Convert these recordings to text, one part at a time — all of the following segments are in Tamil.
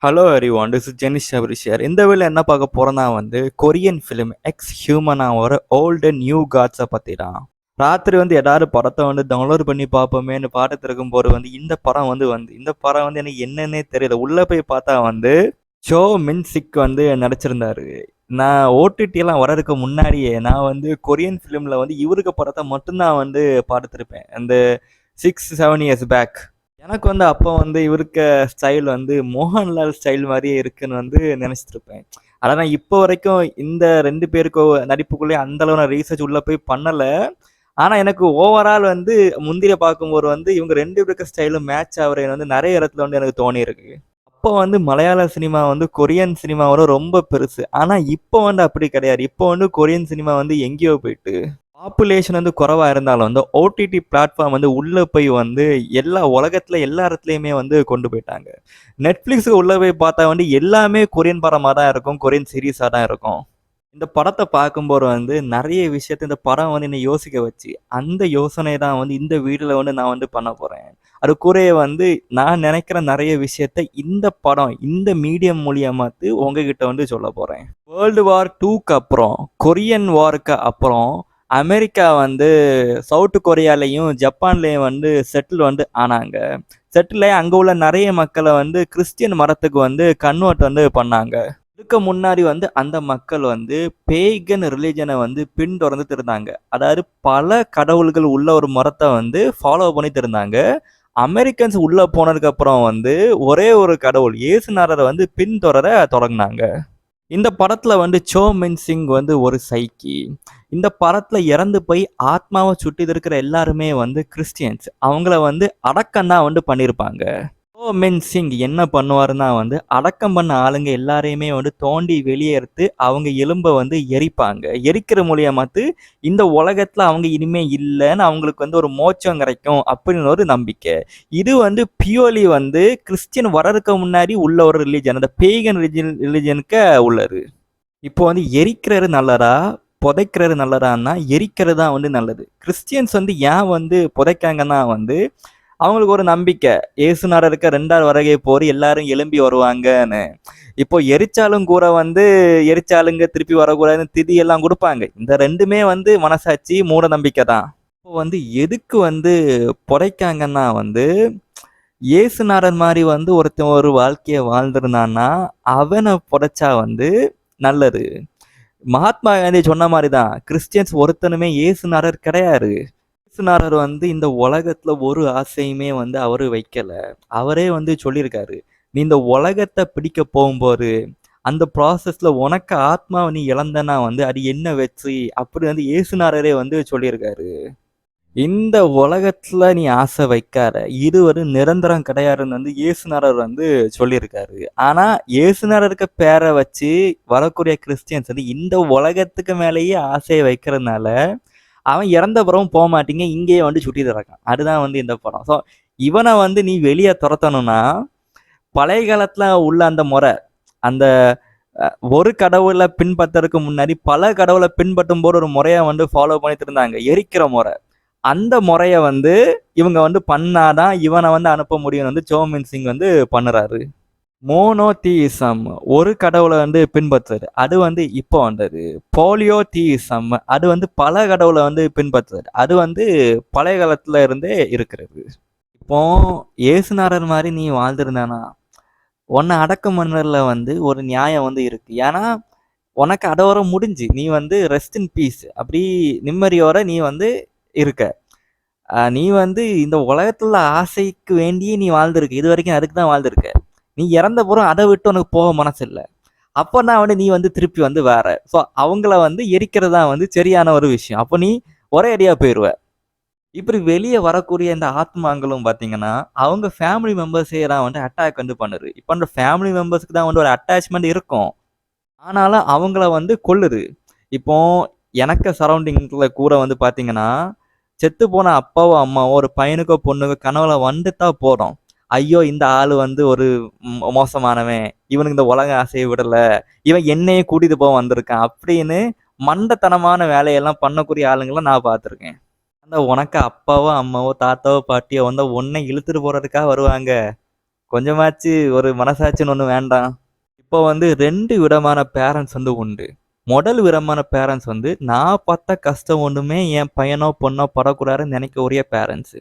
Hello everyone, this is Jenish Abirish here. இந்த வேளையில என்ன பார்க்க போறோம்னா கொரியன் ஃபிலிம் எக்ஸ் ஹியூமனாவோட ஓல்டு அண்ட் நியூ காட்ஸை பற்றி தான். ராத்திரி எல்லாரும் படத்தை டவுன்லோட் பண்ணி பார்ப்போமேன்னு பாட்டு இருக்கும்போது இந்த படம் இந்த படம் எனக்கு என்னன்னே தெரியல. உள்ளே போய் பார்த்தா சோ மின் சிக் நடிச்சிருந்தாரு. நான் ஓடிடி எல்லாம் வர்றதுக்கு முன்னாடியே நான் கொரியன் ஃபிலிமில் இவருக்கு படத்தை மட்டும்தான் பார்த்துருப்பேன். அந்த 6-7 இயர்ஸ் பேக் எனக்கு அப்போ இவருக்க ஸ்டைல் மோகன்லால் ஸ்டைல் மாதிரியே இருக்குன்னு நினைச்சிட்டு இருப்பேன். ஆனால் நான் இப்போ வரைக்கும் இந்த 2 பேருக்கும் நடிப்புக்குள்ளே அந்த அளவு நான் ரீசர்ச் உள்ள போய் பண்ணலை. ஆனால் எனக்கு ஓவரால் முந்திரிய பார்க்கும்போது இவங்க 2 பேருக்கு ஸ்டைலும் மேட்ச் ஆகுறேன்னு நிறைய இடத்துல எனக்கு தோணி இருக்கு. அப்போ மலையாள சினிமா கொரியன் சினிமாவோட ரொம்ப பெருசு. ஆனால் இப்போ அப்படி கிடையாது. இப்போ கொரியன் சினிமா எங்கேயோ போயிட்டு பாப்புலேஷன் குறைவா இருந்தாலும் ஓடிடி பிளாட்ஃபார்ம் உள்ள போய் எல்லா உலகத்துல எல்லா இடத்துலயுமே கொண்டு போயிட்டாங்க. நெட்ஃபிளிக்ஸுக்கு உள்ள போய் பார்த்தா எல்லாமே கொரியன் படமா தான் இருக்கும், கொரியன் சீரீஸா தான் இருக்கும். இந்த படத்தை பார்க்கும்போது நிறைய விஷயத்த இந்த படம் என்னை யோசிக்க வச்சு அந்த யோசனை தான் இந்த வீடியோல நான் பண்ண போறேன். அது கூட நான் நினைக்கிற நிறைய விஷயத்த இந்த படம் இந்த மீடியம் மூலியமாத்து உங்ககிட்ட சொல்ல போறேன். வேர்ல்டு வார் 2க்கு அப்புறம், கொரியன் வாருக்கு அப்புறம் அமெரிக்கா சவுத் கொரியாலையும் ஜப்பான்லையும் செட்டில் ஆனாங்க. செட்டில் அங்கே உள்ள நிறைய மக்களை கிறிஸ்டியன் மதத்துக்கு கன்வெர்ட் பண்ணாங்க. இதுக்கு முன்னாடி அந்த மக்கள் பேகன் ரிலிஜனை பின்தொடர்ந்துட்டு இருந்தாங்க. அதாவது பல கடவுள்கள் உள்ள ஒரு மதத்தை ஃபாலோ பண்ணிட்டு இருந்தாங்க. அமெரிக்கன்ஸ் உள்ள போனதுக்கு அப்புறம் ஒரே ஒரு கடவுள் இயேசுநாதரை பின்தொடர தொடங்கினாங்க. இந்த படத்துல சோ மின் சிங் ஒரு சைக்கி. இந்த படத்துல இறந்து போய் ஆத்மாவை சுட்டி இருக்கிற எல்லாருமே கிறிஸ்டியன்ஸ். அவங்கள அடக்கம் தான் பண்ணியிருப்பாங்க. சோ மின் சிங் என்ன பண்ணுவாருன்னா அடக்கம் பண்ண ஆளுங்க எல்லாரையுமே தோண்டி வெளியே எடுத்து அவங்க எலும்பை எரிப்பாங்க. எரிக்கிற மூலியமாத்து இந்த உலகத்துல அவங்க இனிமே இல்லைன்னு அவங்களுக்கு ஒரு மோட்சம் கிடைக்கும் அப்படின்னு ஒரு நம்பிக்கை. இது பியூர்லி கிறிஸ்டியன் வர்றதுக்கு முன்னாடி உள்ள ஒரு ரிலிஜன், அந்த பேகன் ரிலிஜனுக்கு உள்ளது. இப்போ எரிக்கிறது நல்லதா புதைக்கிறது நல்லதான்னா எரிக்கிறது தான் நல்லது. கிறிஸ்டியன்ஸ் ஏன் புதைக்காங்கன்னா அவங்களுக்கு ஒரு நம்பிக்கை, இயேசுநாதர் இருக்க 2வது வருகை போர் எல்லாரும் எழும்பி வருவாங்கன்னு. இப்போ எரிச்சாலும் கூட எரிச்சாலுங்க திருப்பி வரக்கூடாதுன்னு திதி எல்லாம் கொடுப்பாங்க. இந்த 2மே மனசாட்சி மூட நம்பிக்கை தான். இப்போ எதுக்கு புதைக்காங்கன்னா இயேசுநாதர் மாதிரி ஒருத்தன் ஒரு வாழ்க்கையை வாழ்ந்திருந்தான்னா அவனை புதைச்சா நல்லது. மகாத்மா காந்தி சொன்ன மாதிரி தான் கிறிஸ்டியன்ஸ் ஒருத்தனுமே இயேசுநாதர் கிடையாது. இயேசுநாதர் இந்த உலகத்துல ஒரு ஆசையுமே அவரு வைக்கல. அவரே சொல்லியிருக்காரு, நீ இந்த உலகத்தை பிடிக்க போகும்போது அந்த ப்ராசஸ்ல உனக்கு ஆத்மாவை நீ இழந்தனா அது என்ன வச்சு அப்படி இயேசுநாதரே சொல்லியிருக்காரு. இந்த உலகத்துல நீ ஆசை வைக்காத, இது ஒரு நிரந்தரம் கிடையாதுன்னு இயேசுநாதர் சொல்லியிருக்காரு. ஆனா இயேசுநாதருக்கு பேரை வச்சு வரக்கூடிய கிறிஸ்டியன்ஸ் இந்த உலகத்துக்கு மேலேயே ஆசையை வைக்கிறதுனால அவன் இறந்த பிறவும் போக மாட்டீங்க, இங்கேயே சுட்டிட்டு இருக்கான். அதுதான் இந்த படம். ஸோ இவனை நீ வெளியே துரத்தணும்னா பழைய காலத்துல உள்ள அந்த முறை, அந்த ஒரு கடவுளை பின்பற்றதுக்கு முன்னாடி பல கடவுளை பின்பற்றும் போது ஒரு முறையை ஃபாலோ பண்ணிட்டு இருந்தாங்க, எரிக்கிற முறை. அந்த முறையை இவங்க பண்ணாதான் இவனை அனுப்ப முடியும்னு சோ மின் சிங் பண்ணுறாரு. மோனோதீசம், ஒரு கடவுளை பின்பற்றுறது, அது இப்போ வந்தது. போலியோதீசம், அது பல கடவுளை பின்பற்றுறது, அது பழைய காலத்துல இருந்தே இருக்கிறது. இப்போ இயேசுநாதர் மாதிரி நீ வாழ்ந்திருந்தானா உன்னை அடக்கம் பண்ணுறதுல ஒரு நியாயம் இருக்கு. ஏன்னா உனக்கு அதோட முடிஞ்சு நீ ரெஸ்ட் இன் பீஸ், அப்படி நிம்மதியோட நீ இருக்க. நீ இந்த உலகத்துல ஆசைக்கு வேண்டியே நீ வாழ்ந்திருக்க, இது வரைக்கும் அதுக்கு தான் வாழ்ந்திருக்க. நீ இறந்த பிறகு அதை விட்டு உனக்கு போக மனசு இல்லை. அப்போனா நீ திருப்பி வேற. ஸோ அவங்கள எரிக்கிறதா சரியான ஒரு விஷயம். அப்போ நீ ஒரே அடியா போயிடுவ. இப்படி வெளியே வரக்கூடிய இந்த ஆத்மாங்களும் பார்த்தீங்கன்னா அவங்க ஃபேமிலி மெம்பர்ஸே தான் அட்டாக் பண்ணுது. இப்போ அந்த ஃபேமிலி மெம்பர்ஸ்க்கு தான் ஒரு அட்டாச்மெண்ட் இருக்கும், ஆனாலும் அவங்கள கொல்லுது. இப்போ எனக்கு சரௌண்டிங்ல கூட பார்த்தீங்கன்னா செத்து போன அப்பாவோ அம்மாவோ ஒரு பையனுக்கோ பொண்ணுக்கோ கனவுல வந்துட்டா போதும், ஐயோ இந்த ஆளு ஒரு மோசமானவன், இவனுக்கு இந்த உலக ஆசையை விடல, இவன் என்னையே கூட்டிட்டு போக வந்திருக்கான் அப்படின்னு மண்டத்தனமான வேலையெல்லாம் பண்ணக்கூடிய ஆளுங்களை நான் பார்த்துருக்கேன். அந்த உனக்கு அப்பாவோ அம்மாவோ தாத்தாவோ பாட்டியோ உன்னை இழுத்துட்டு போறதுக்காக வருவாங்க, கொஞ்சமாச்சு ஒரு மனசாட்சின்னு ஒண்ணு வேண்டாம். இப்போ வந்து 2 விதமான பேரண்ட்ஸ் வந்து உண்டு. முதல் விதமான பேரண்ட்ஸ் வந்து, நான் பட்ட கஷ்டம் ஒண்ணுமே என் பையனோ, பொண்ணோ படக்கூடாதுன்னு நினைக்கக்கூடிய பேரண்ட்ஸ்.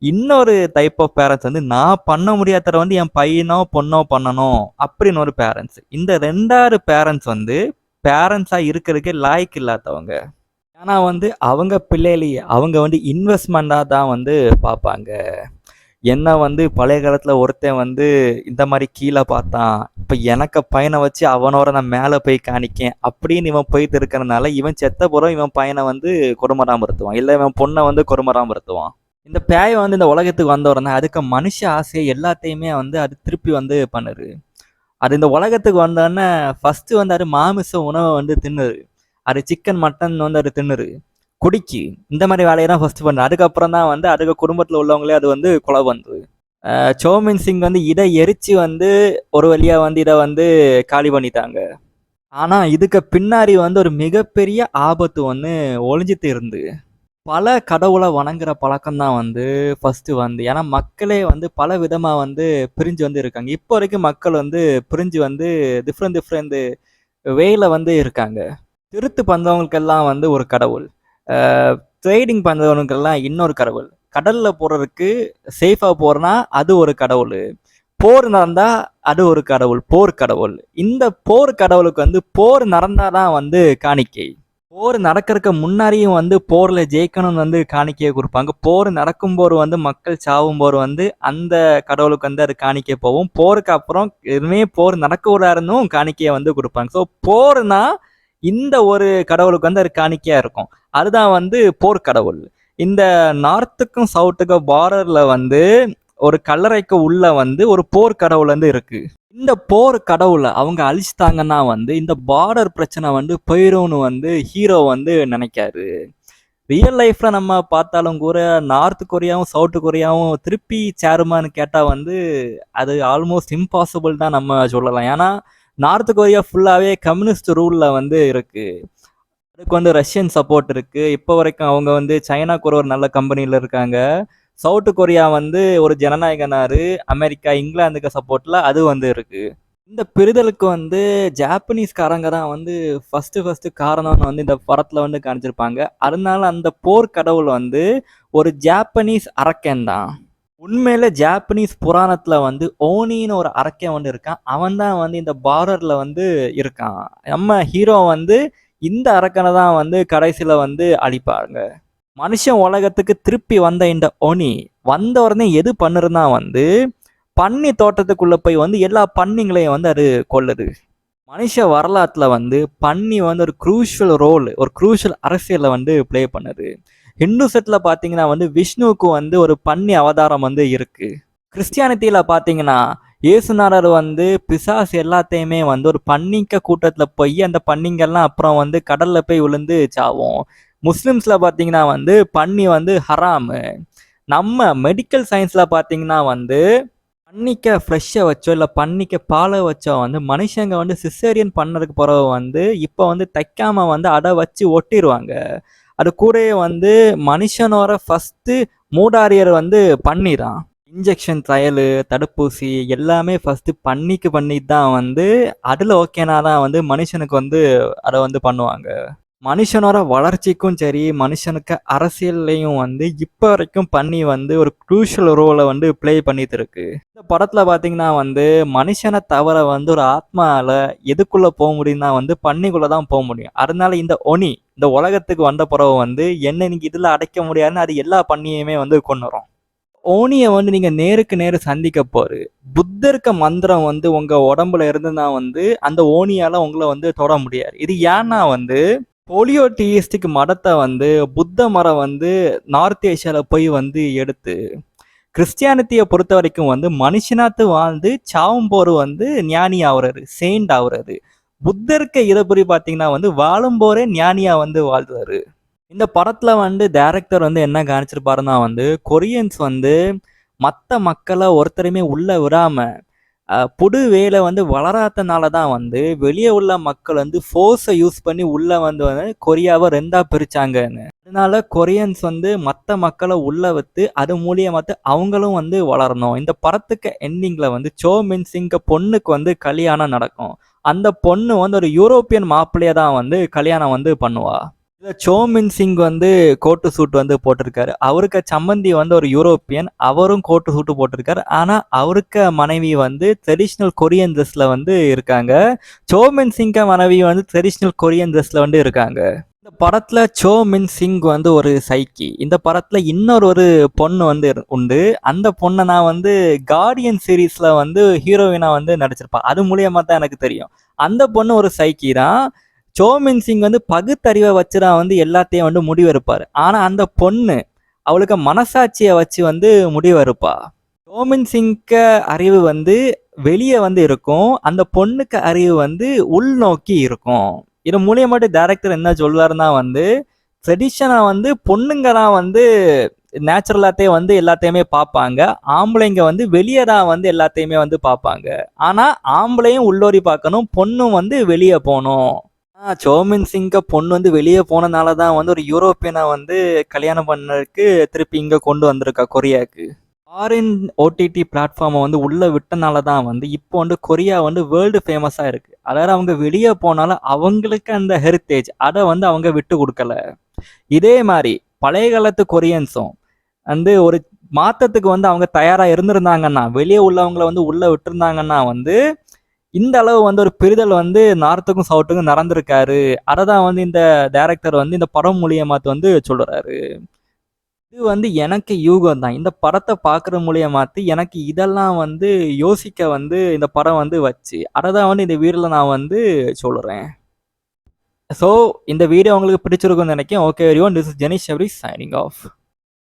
இன்னொரு டைப் ஆஃப் பேரண்ட்ஸ் வந்து, நான் பண்ண முடியாதத வந்து என் பையனோ, பொண்ணோ பண்ணணும் அப்படின்னு ஒரு பேரண்ட்ஸ். இந்த 2வது பேரண்ட்ஸ் வந்து பேரண்ட்ஸா இருக்கிறதுக்கே லாயக்கு இல்லாதவங்க. ஏன்னா வந்து அவங்க பிள்ளைகளையே அவங்க வந்து இன்வெஸ்ட்மெண்ட்டா தான் வந்து பார்ப்பாங்க. என்ன வந்து பழைய காலத்துல ஒருத்தன் வந்து இந்த மாதிரி கீழே பார்த்தான், இப்ப எனக்கு பையனை வச்சு அவனோட நான் மேலே போய் காணிக்கேன் அப்படின்னு இவன் போயிட்டு இருக்கிறனால, இவன் செத்த பிறகு இவன் பையனை வந்து கொடுமராமறுத்துவான், இல்லை இவன் பொண்ணை வந்து கொடுமராமறுத்துவான். இந்த பேயை வந்து இந்த உலகத்துக்கு வந்த உடனே அதுக்கு மனுஷ ஆசையை எல்லாத்தையுமே வந்து அது திருப்பி வந்து பண்ணுது. அது இந்த உலகத்துக்கு வந்தோடனே ஃபர்ஸ்ட் வந்து அது மாமிச உணவை வந்து தின்னுது. அது சிக்கன் மட்டன் வந்து அது தின்னுது, குடிக்கி இந்த மாதிரி வேலையை தான் ஃபர்ஸ்ட் பண்ணுது. அதுக்கப்புறம் தான் வந்து அதுக்கு குடும்பத்தில் உள்ளவங்களே அது வந்து கொலை பண்ணுது. சோமின் சிங் வந்து இதை எரிச்சு வந்து ஒரு வழியா வந்து இதை வந்து காலி பண்ணிட்டாங்க. ஆனா இதுக்கு பின்னாடி வந்து ஒரு மிகப்பெரிய ஆபத்து ஒன்று ஒளிஞ்சிட்டு இருந்து. பல கடவுளை வணங்குற பழக்கம் தான் வந்து ஃபர்ஸ்ட் வந்து, ஏன்னா மக்களே வந்து பல விதமா வந்து பிரிஞ்சு வந்து இருக்காங்க. இப்போ வரைக்கும் மக்கள் வந்து பிரிஞ்சு வந்து டிஃப்ரெண்ட் வேல வந்து இருக்காங்க. திருட்டு பண்றவங்களுக்கெல்லாம் வந்து ஒரு கடவுள், ட்ரேடிங் பண்றவனுக்கெல்லாம் இன்னொரு கடவுள், கடல்ல போறதுக்கு சேஃபா போறனா அது ஒரு கடவுள், போர் நடந்தா அது ஒரு கடவுள், போர் கடவுள். இந்த போர் கடவுளுக்கு வந்து போர் நடந்தாதான் வந்து காணிக்கை. போர் நடக்கிறதுக்கு முன்னாடியும் வந்து போர்ல ஜெயிக்கணும்னு வந்து காணிக்கையை கொடுப்பாங்க. போர் நடக்கும்போது வந்து மக்கள் சாவும் போது வந்து அந்த கடவுளுக்கு வந்து அது காணிக்கை போகும். போருக்கு அப்புறம் எதுவுமே போர் நடக்க கூடாதுன்னும் காணிக்கையை வந்து கொடுப்பாங்க. ஸோ போர்னா இந்த ஒரு கடவுளுக்கு வந்து அது காணிக்கையா இருக்கும். அதுதான் வந்து போர் கடவுள். இந்த நார்த்துக்கும் சவுத்துக்கும் பார்டர்ல வந்து ஒரு கல்லறைக்கு உள்ள வந்து ஒரு போர் கடவுள் வந்து இருக்கு. இந்த போர் கடவுளை அவங்க அழிச்சிட்டாங்கன்னா வந்து இந்த பார்டர் பிரச்சனை வந்து போயிரும்னு வந்து ஹீரோ வந்து நினைக்காரு. ரியல் லைஃப்ல நம்ம பார்த்தாலும் கூட நார்த் கொரியாவும் சவுத் கொரியாவும் திருப்பி சேருமான்னு கேட்டா வந்து அது ஆல்மோஸ்ட் இம்பாசிபிள் தான் நம்ம சொல்லலாம். ஏன்னா நார்த் கொரியா ஃபுல்லாவே கம்யூனிஸ்ட் ரூல்ல வந்து இருக்கு. அதுக்கு வந்து ரஷ்யன் சப்போர்ட் இருக்கு. இப்போ வரைக்கும் அவங்க வந்து சைனா கூட ஒரு நல்ல கம்பெனில இருக்காங்க. சவுத் கொரியா வந்து ஒரு ஜனநாயக நாடு, அமெரிக்கா இங்கிலாந்துக்கு சப்போர்ட்ல அது வந்து இருக்கு. இந்த பிரிதலுக்கு வந்து ஜாப்பனீஸ்காரங்க தான் வந்து ஃபர்ஸ்ட் காரணம்னு வந்து இந்த படத்துல வந்து காமிச்சிருப்பாங்க. அதனால அந்த போர் கடவுள் வந்து ஒரு ஜாப்பனீஸ் அரக்கன் தான். உண்மையில ஜாப்பனீஸ் புராணத்துல வந்து ஓனின்னு ஒரு அரக்கன் வந்து இருக்கான். அவன் தான் வந்து இந்த பார்டர்ல வந்து இருக்கான். நம்ம ஹீரோ வந்து இந்த அரக்கனை தான் வந்து கடைசியில வந்து அழிப்பாங்க. மனுஷன் உலகத்துக்கு திருப்பி வந்த இந்த ஒனி வந்த உடனே எது பண்ணுறதுனா வந்து பன்னி தோட்டத்துக்குள்ள போய் வந்து எல்லா பன்னிங்களையும் வந்து அது கொல்லுது. மனுஷ வரலாற்றுல வந்து பன்னி வந்து ஒரு குரூஷியல் ரோல், ஒரு குரூஷியல் அரசியலை வந்து பிளே பண்ணுது. ஹிந்து செட்ல பார்த்தீங்கன்னா வந்து விஷ்ணுவுக்கு வந்து ஒரு பன்னி அவதாரம் வந்து இருக்கு. கிறிஸ்டியானிட்டியில பார்த்தீங்கன்னா இயேசுநாதர் வந்து பிசாசு எல்லாத்தையுமே வந்து ஒரு பன்னிக்க கூட்டத்தில் போய் அந்த பன்னிங்கெல்லாம் அப்புறம் வந்து கடல்ல போய் விழுந்து சாவும். முஸ்லிம்ஸ்ல பார்த்தீங்கன்னா வந்து பன்னி வந்து ஹராமு. நம்ம மெடிக்கல் சயின்ஸ்ல பார்த்தீங்கன்னா வந்து பன்னிக்க ஃப்ரெஷ்ஷை வச்சோ இல்லை பன்னிக்க பாலை வச்சோ வந்து மனுஷங்க வந்து சிசேரியன் பண்ணதுக்கு பிறகு வந்து இப்போ வந்து தைக்காம வந்து அதை வச்சு ஒட்டிடுவாங்க. அது கூடயே வந்து மனுஷனோட ஃபர்ஸ்ட் மூடாரியர் வந்து பன்னிதான். இன்ஜெக்ஷன் ட்ரையலு, தடுப்பூசி எல்லாமே ஃபர்ஸ்ட் பண்ணிட்டு தான் வந்து அதில் ஓகேனா தான் வந்து மனுஷனுக்கு வந்து அதை வந்து பண்ணுவாங்க. மனுஷனோட வளர்ச்சிக்கும் சரி, மனுஷனுக்கு அரசியல்லையும் வந்து இப்போ வரைக்கும் பன்னி வந்து ஒரு குரூஷியல் ரோலை வந்து பிளே பண்ணிட்டு இருக்கு. இந்த படத்துல பாத்தீங்கன்னா வந்து மனுஷனை தவிர வந்து ஒரு ஆத்மால எதுக்குள்ள போக முடியும்னா வந்து பன்னிக்குள்ள தான் போக முடியும். அதனால இந்த ஒனி இந்த உலகத்துக்கு வந்த பிறகு வந்து என்ன நீங்க இதுல அடைக்க முடியாதுன்னு அது எல்லா பன்னியுமே வந்து கொண்டுரும். ஓனியை வந்து நீங்க நேருக்கு நேரு சந்திக்க போரு. புத்தர்க்க மந்திரம் வந்து உங்க உடம்புல இருந்துன்னா வந்து அந்த ஓனியால உங்களை வந்து தொட முடியாது. இது ஏன்னா வந்து போலியோடியிஸ்டிக் மதத்தை வந்து புத்த மரம் வந்து நார்த் ஏஷியாவில் போய் வந்து எடுத்து கிறிஸ்டியானிட்டியை பொறுத்த வரைக்கும் வந்து மனுஷனாத்து வாழ்ந்து சாவும் போர் வந்து ஞானி ஆகுறாரு, செயின்ட் ஆகுறாரு. புத்தருக்கு இதைப்படி பார்த்தீங்கன்னா வந்து வாழும் போரே ஞானியா வந்து வாழ்றாரு. இந்த படத்துல வந்து டைரக்டர் வந்து என்ன காணிச்சிருப்பாருன்னா வந்து கொரியன்ஸ் வந்து மற்ற மக்களை ஒருத்தரையுமே உள்ள விடாம புது வேலை வந்து வளராதனால தான் வந்து வெளியே உள்ள மக்கள் வந்து ஃபோர்ஸை யூஸ் பண்ணி உள்ள வந்து கொரியாவை ரெண்டா பிரிச்சாங்கன்னு. அதனால கொரியன்ஸ் வந்து மற்ற மக்களை உள்ள வைத்து அது மூலியமாத்து அவங்களும் வந்து வளரணும். இந்த படத்துக்கு எண்டிங்ல வந்து சோ மின் சிங்க பொண்ணுக்கு வந்து கல்யாணம் நடக்கும். அந்த பொண்ணு வந்து ஒரு யூரோப்பியன் மாப்பிள்ளைய தான் வந்து கல்யாணம் வந்து பண்ணுவா. இதுல சோ மின் சிங் வந்து கோட்டு சூட் வந்து போட்டிருக்காரு. அவருக்கு சம்மந்தி வந்து ஒரு யூரோப்பியன், அவரும் கோட்டு சூட்டு போட்டிருக்காரு. ஆனா அவருக்கு மனைவி வந்து ட்ரெடிஷ்னல் கொரியன் ட்ரெஸ்ல வந்து இருக்காங்க. சோ மின் சிங்க மனைவி வந்து ட்ரெடிஷ்னல் கொரியன் ட்ரெஸ்ல வந்து இருக்காங்க. இந்த படத்துல சோ மின் சிங் வந்து ஒரு சைக்கி. இந்த படத்துல இன்னொரு பொண்ணு வந்து உண்டு. அந்த பொண்ணை நான் வந்து கார்டியன் சீரீஸ்ல வந்து ஹீரோயினா வந்து நடிச்சிருப்பா. அது மூலியமா தான் எனக்கு தெரியும். அந்த பொண்ணு ஒரு சைக்கி தான். சோ மின் சிங் வந்து பகுத்தறிவை வச்சுதான் வந்து எல்லாத்தையும் வந்து முடிவெடுப்பாரு. ஆனா அந்த பொண்ணு அவளுக்கு மனசாட்சியை வச்சு வந்து முடிவெடுப்பா. சோ மின் சிங்க அறிவு வந்து வெளியே வந்து இருக்கும், அந்த பொண்ணுக்கு அறிவு வந்து உள்நோக்கி இருக்கும். இது மூலியமாட்டு டைரக்டர் என்ன சொல்வாருன்னா வந்து ட்ரெடிஷனா வந்து பொண்ணுங்க தான் வந்து நேச்சுரலாத்தே வந்து எல்லாத்தையுமே பார்ப்பாங்க, ஆம்பளைங்க வந்து வெளியே தான் வந்து எல்லாத்தையுமே வந்து பார்ப்பாங்க. ஆனா ஆம்பளையும் உள்ளோரி பார்க்கணும், பொண்ணும் வந்து வெளியே போகணும். சோ மின் சிங்க பொண்ணு வந்து வெளியே போனனால தான் வந்து ஒரு யூரோப்பியனை வந்து கல்யாணம் பண்ணதுக்கு திருப்பி இங்க கொண்டு வந்திருக்கா கொரியாவுக்கு. ஃபாரின் ஓடிடி பிளாட்ஃபார்மை வந்து உள்ள விட்டனால தான் வந்து இப்போ வந்து கொரியா வந்து வேர்ல்டு ஃபேமஸாக இருக்கு. அதாவது அவங்க வெளியே போனாலும் அவங்களுக்கு அந்த ஹெரிட்டேஜ் அதை வந்து அவங்க விட்டு கொடுக்கல. இதே மாதிரி பழைய காலத்து கொரியன்ஸும் வந்து ஒரு மாற்றத்துக்கு வந்து அவங்க தயாராக இருந்திருந்தாங்கன்னா, வெளியே உள்ளவங்களை வந்து உள்ள விட்டுருந்தாங்கன்னா வந்து இந்த அளவு வந்து ஒரு பிரிதல் வந்து நார்த்துக்கும் சவுத்துக்கும் நடந்திருக்காரு. அதை தான் வந்து இந்த டைரக்டர் வந்து இந்த படம் மூலியமாத்து வந்து சொல்றாரு. இது வந்து எனக்கு யூகம் தான். இந்த படத்தை பார்க்குற மூலியமாத்து எனக்கு இதெல்லாம் வந்து யோசிக்க வந்து இந்த படம் வந்து வச்சு அதை தான் வந்து இந்த வீடியோல நான் வந்து சொல்றேன். ஸோ இந்த வீடியோ உங்களுக்கு பிடிச்சிருக்கும்னு நினைக்கிறேன். Okay everyone, this is Jenish every signing off.